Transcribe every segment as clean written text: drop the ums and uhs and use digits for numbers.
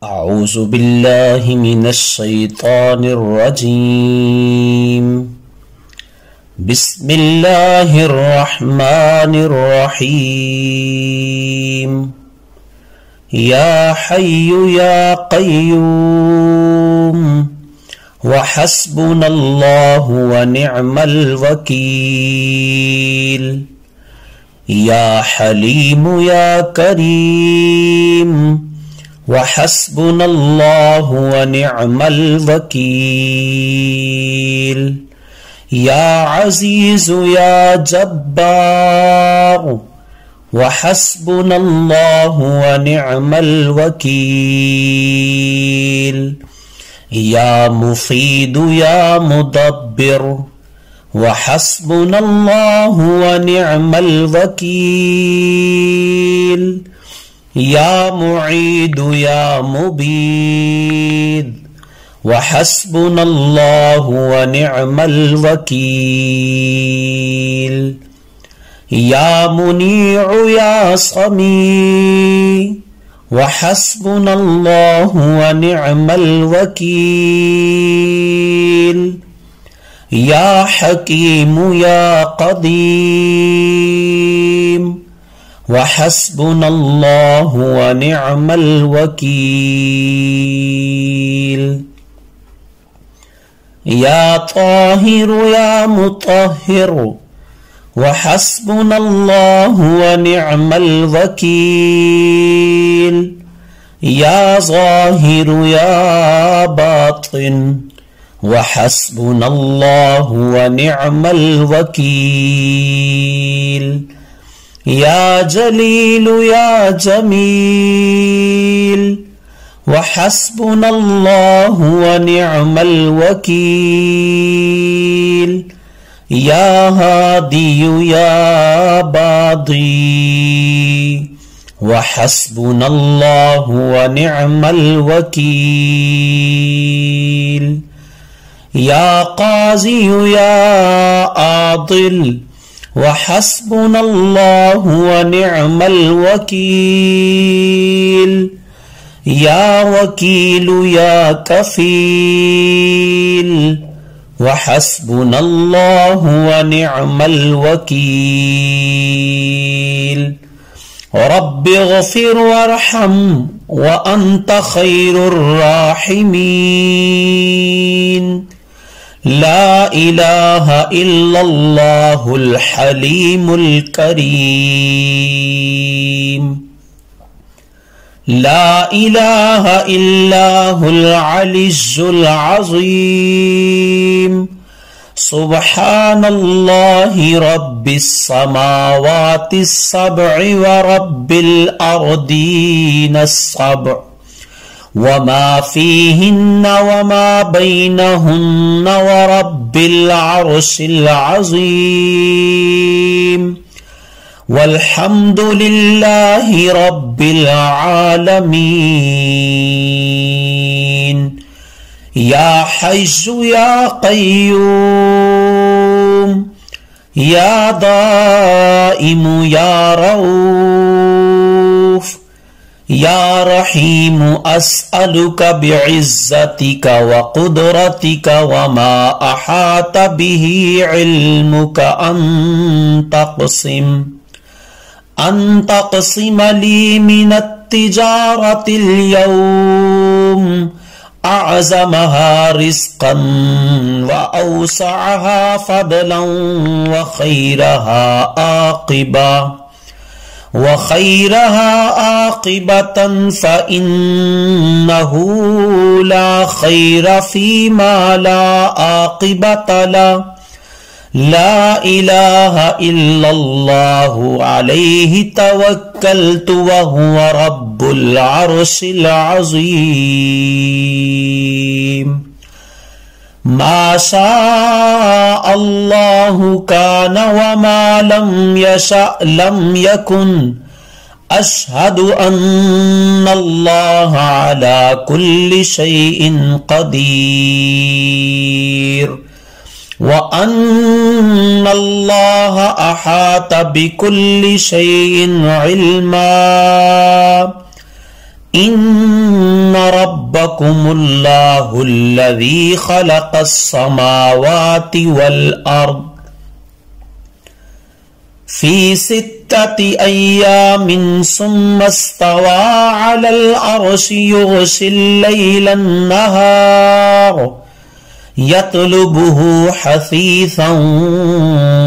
أعوذ بالله من الشيطان الرجيم. بسم الله الرحمن الرحيم. يا حي يا قيوم وحسبنا الله ونعم الوكيل. يا حليم يا كريم وحسبنا الله ونعم الوكيل. يا عزيز يا جبار وحسبنا الله ونعم الوكيل. يا مفيد يا مدبر وحسبنا الله ونعم الوكيل. يا معيد يا مبيد وحسبنا الله ونعم الوكيل. يا منيع يا صمي وحسبنا الله ونعم الوكيل. يا حكيم يا قديم وحسبنا الله ونعم الوكيل. يا طاهر يا مطهر وحسبنا الله ونعم الوكيل. يا ظاهر يا باطن وحسبنا الله ونعم الوكيل. يا جليل يا جميل وحسبنا الله ونعم الوكيل. يا هادي يا باضي وحسبنا الله ونعم الوكيل. يا قاضي يا عادل وحسبنا الله ونعم الوكيل. يا وكيل يا كفيل وحسبنا الله ونعم الوكيل. رب اغفر وارحم وأنت خير الراحمين. لا إله إلا الله الحليم الكريم. لا إله إلا هو العلي العظيم. سبحان الله رب السماوات السبع ورب الأرضين السبع وما فيهن وما بينهن ورب العرش العظيم. والحمد لله رب العالمين. يا حي يا قيوم يا دائم يا رؤوف يا رحيم أسألك بعزتك وقدرتك وما أحاط به علمك أن تقسم لي من التجارة اليوم أعظمها رزقا وأوسعها فضلا وخيرها عاقبة فإنه لا خير فيما لا عاقبة له. لا إله إلا الله عليه توكلت وهو رب العرش العظيم. ما شاء الله كان وما لم يشأ لم يكن. أشهد أن الله على كل شيء قدير وأن الله أحاط بكل شيء علما. إن रब्बकुमुल्लाहु अल्लज़ी ख़लक़स-समावाति वल-अर्द फ़ी सित्तति अय्यामिन सुम्मा इस्तवा अलल अर्शि युग़शिल-लैला-न-नहार यत्लुबुहु हसीसन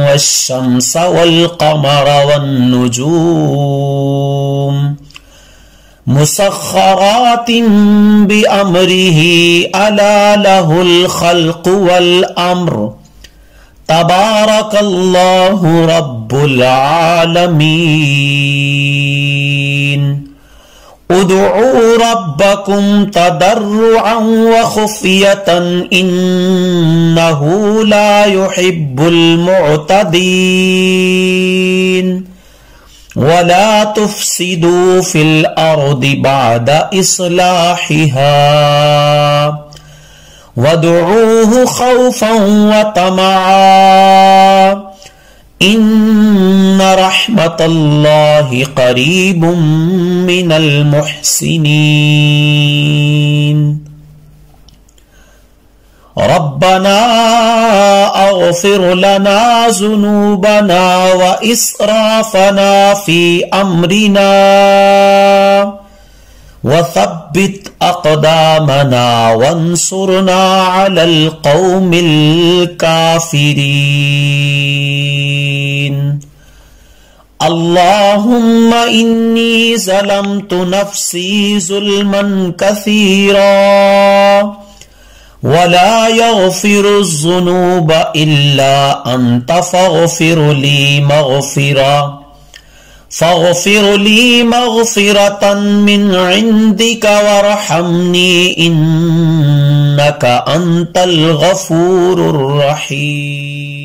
वश-शम्स वल-क़मर वन-नुजूम मुसख्खरातिन बिअम्रिही अला लहुल ख़ल्क़ु वल-अम्र तबारकल्लाहु रब्बुल आलमीन। उदዑ रब्बकुम तदर्रुअन व खुफ़ियतन इन्नहु ला युहिब्बुल मुअतदीन। वला तुफ़्सिदू फ़िल अर्दि बअद इस्लाहिहा वदऊहु खौफन व तमआ इन्न रहमतल्लाहि क़रीबुम मिनल मुहसिनीन। रब्बना अग़फ़िर लना ज़ुनूबना व इस्राफ़ना फ़ी अम्रिना वथब्बित अक़दामना वंसुरना अलल क़ौमिल काफ़िरीन। अल्लाहुम्मा इन्नी ज़लमतु नफ़्सी ज़ुल्मन कसीरा वला यग़फ़िरुज़्ज़ुनूब इल्ला अंत फ़ग़फ़िर ली मग़फ़िरतन मिन इंदिक वरहमनी इन्नक अंतल गफ़ूरुर रहीम।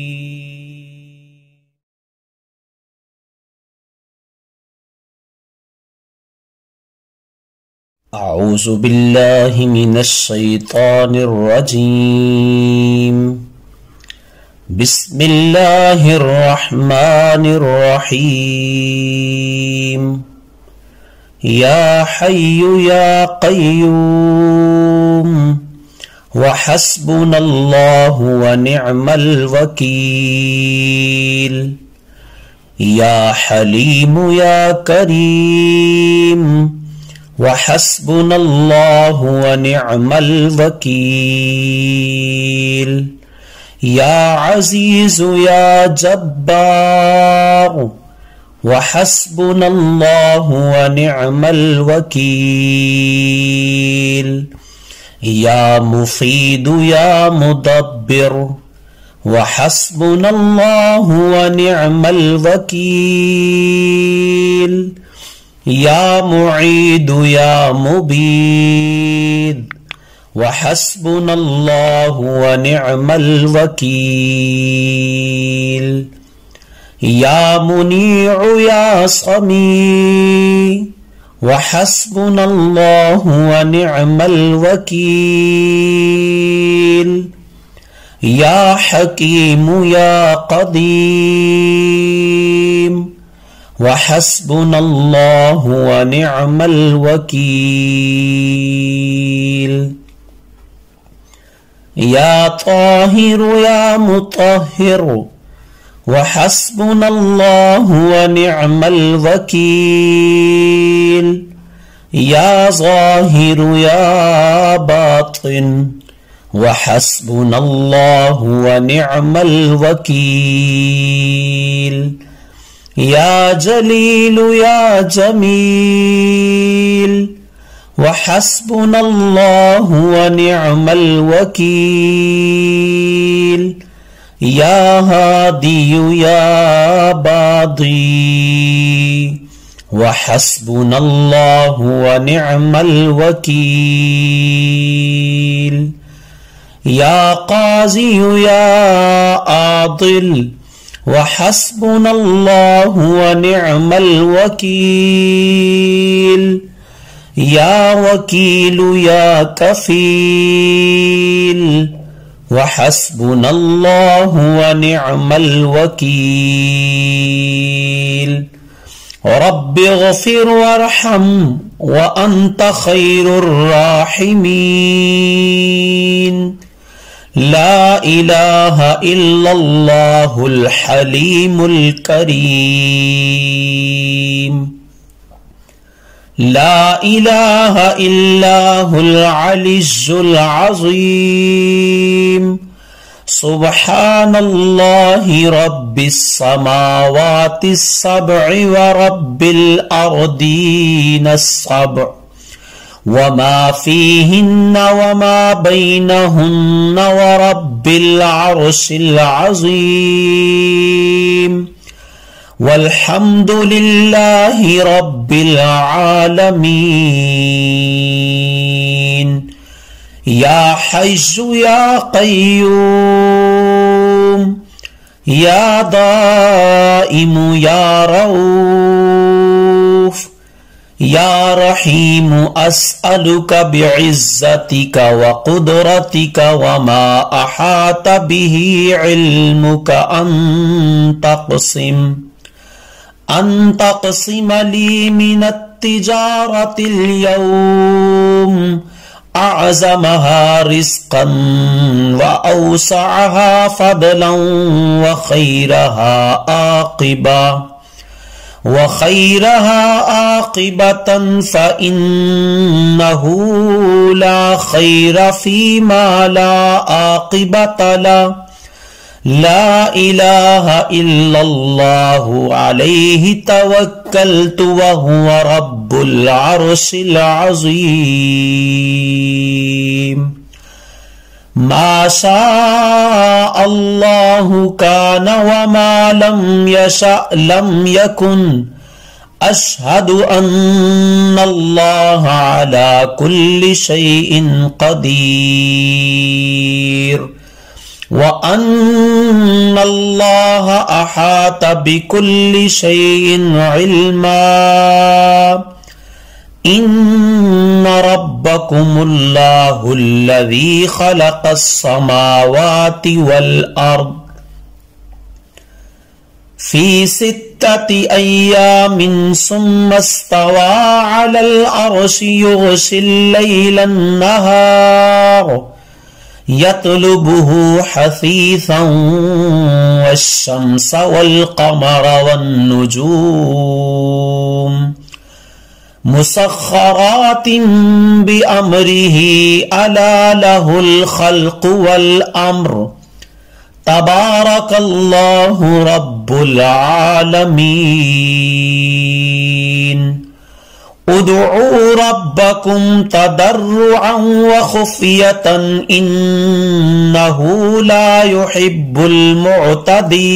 अऊज़ु बिल्लाहि मिनश शैतानिर रजीम। बिस्मिल्लाहिर रहमानिर रहीम। या हय्यु या क़य्यूम व हस्बुनल्लाहु व निअमल वकील। या हलीमु या करीम व हस्बुनल्लाहु व निअमल वकील। या अज़ीज़ु या जब्बार व हस्बुनल्लाहु व निअमल वकील। या मुफ़ीदु या मुदब्बिर व हस्बुनल्लाहु व निअमल वकील। या मुईदु या मुबीद व हस्बुनल्लाहु व निअमल वकील। या मुनीउ या समी व हस्बुनल्लाहु व निअमल वकील। या हकीमु या क़दीम व हस्बुनल्लाहु व निअमल वकील। या ताहिरु या मुतह्हिर व हस्बुनल्लाहु व निअमल वकील। या ज़ाहिरु या बातिन व हस्बुनल्लाहु व निअमल वकील। या जलीलु या जमील व हस्बुनल्लाहु व निअमल वकील। या हादियु या बादी व हस्बुनल्लाहु व निअमल वकील। या क़ाज़ियु या आदिल व हस्बुनल्लाहु व निअमल वकील। या वकीलु या कफ़ील व हस्बुनल्लाहु व निअमल वकील। रब्बि गफिर वरहम व अंत खैरुर राहिमीन। ला इलाहा इल्लल्लाहुल हलीमुल करीम। ला इलाहा इल्लाहुल अलियुल अज़ीम। सुब्हानल्लाहि रब्बिस समावातिस सब'i व रब्बिल अर्दीनस सब'i वमा फीहिन्ना वमा बैनहुन्ना व रब्बिल अर्शिल अज़ीम। वल्हम्दुलिल्लाहि रब्बिल आलमीन। या हय्यु या क़य्यूम या दाइमु या रऊफ़ या रहीमु अस्अलुका बिइज़्ज़तिका व क़ुदरतिका व मा अहात बिही इल्मुका अन तक़सिम ली मिनत तिजारतिल यौम अअज़महा रिज़्क़न व औसअहा फ़दलन व खैरहा आक़िबतन फ़इन्नहु ला खैर फ़ीमा ला आक़िबत लहु। ला इलाहा इल्लल्लाहु अलैहि तवक्कलतु व हुवा रब्बुल अर्शिल अज़ीम। मा शाअ अल्लाहु कान व मा लम यशअ लम यकुन। अशहदु अन्नल्लाह अला कुल्लि शैइन क़दीर व अन्नल्लाह अहात बिकुल्लि शैइन इल्मा। इन्न रब्बकुमुल्लाहुल्लज़ी खलक़स समावाति वल अर्द फी सित्तति अय्यामिन सुम्मा इस्तवा अलल अर्शि युग़शिल लैलन नहार यत्लुबुहु हसीसन वश्शम्स वल क़मर वन्नुजूम मुसख्खरातिन बिअम्रिही अला लहुल ख़ल्क़ु वल अम्र तबारकल्लाहु रब्बुल आलमीन। उदुऊ रब्बकुम तदर्रुअन व खुफ़ियतन इन्नहु ला युहिब्बुल मुअतदीन।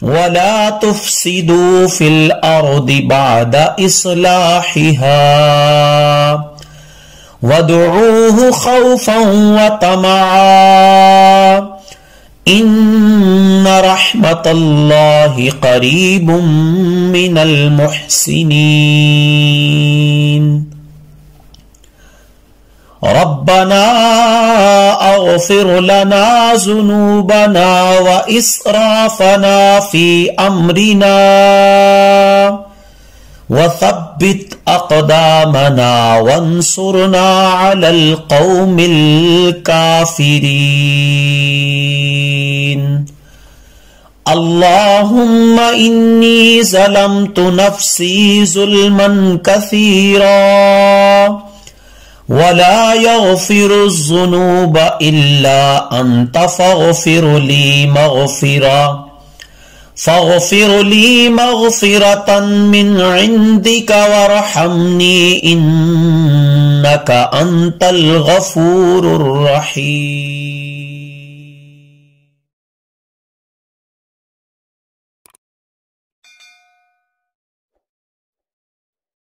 वला तुफ़्सिदू फ़िल अर्दि बअद इस्लाहिहा वदऊहु खौफ़न व तमअन। इन्न रहमतल्लाहि क़रीबुम मिनल मुहसिनीन। रब्बना अग़फ़िर लना ज़ुनूबना व इस्राफ़ना फ़ी अम्रिना वथब्बित अक़दामना वंसुरना अलल क़ौमिल काफ़िरीन। अल्लाहुम्मा इन्नी ज़लमतु नफ़्सी ज़ुल्मन कसीरा वला यग़फ़िरुज़्ज़ुनूब इल्ला अंत फ़ग़फ़िर ली मग़फ़िरतन मिन इंदिका वरहमनी इन्नका अंतल गफ़ूरुर रहीम।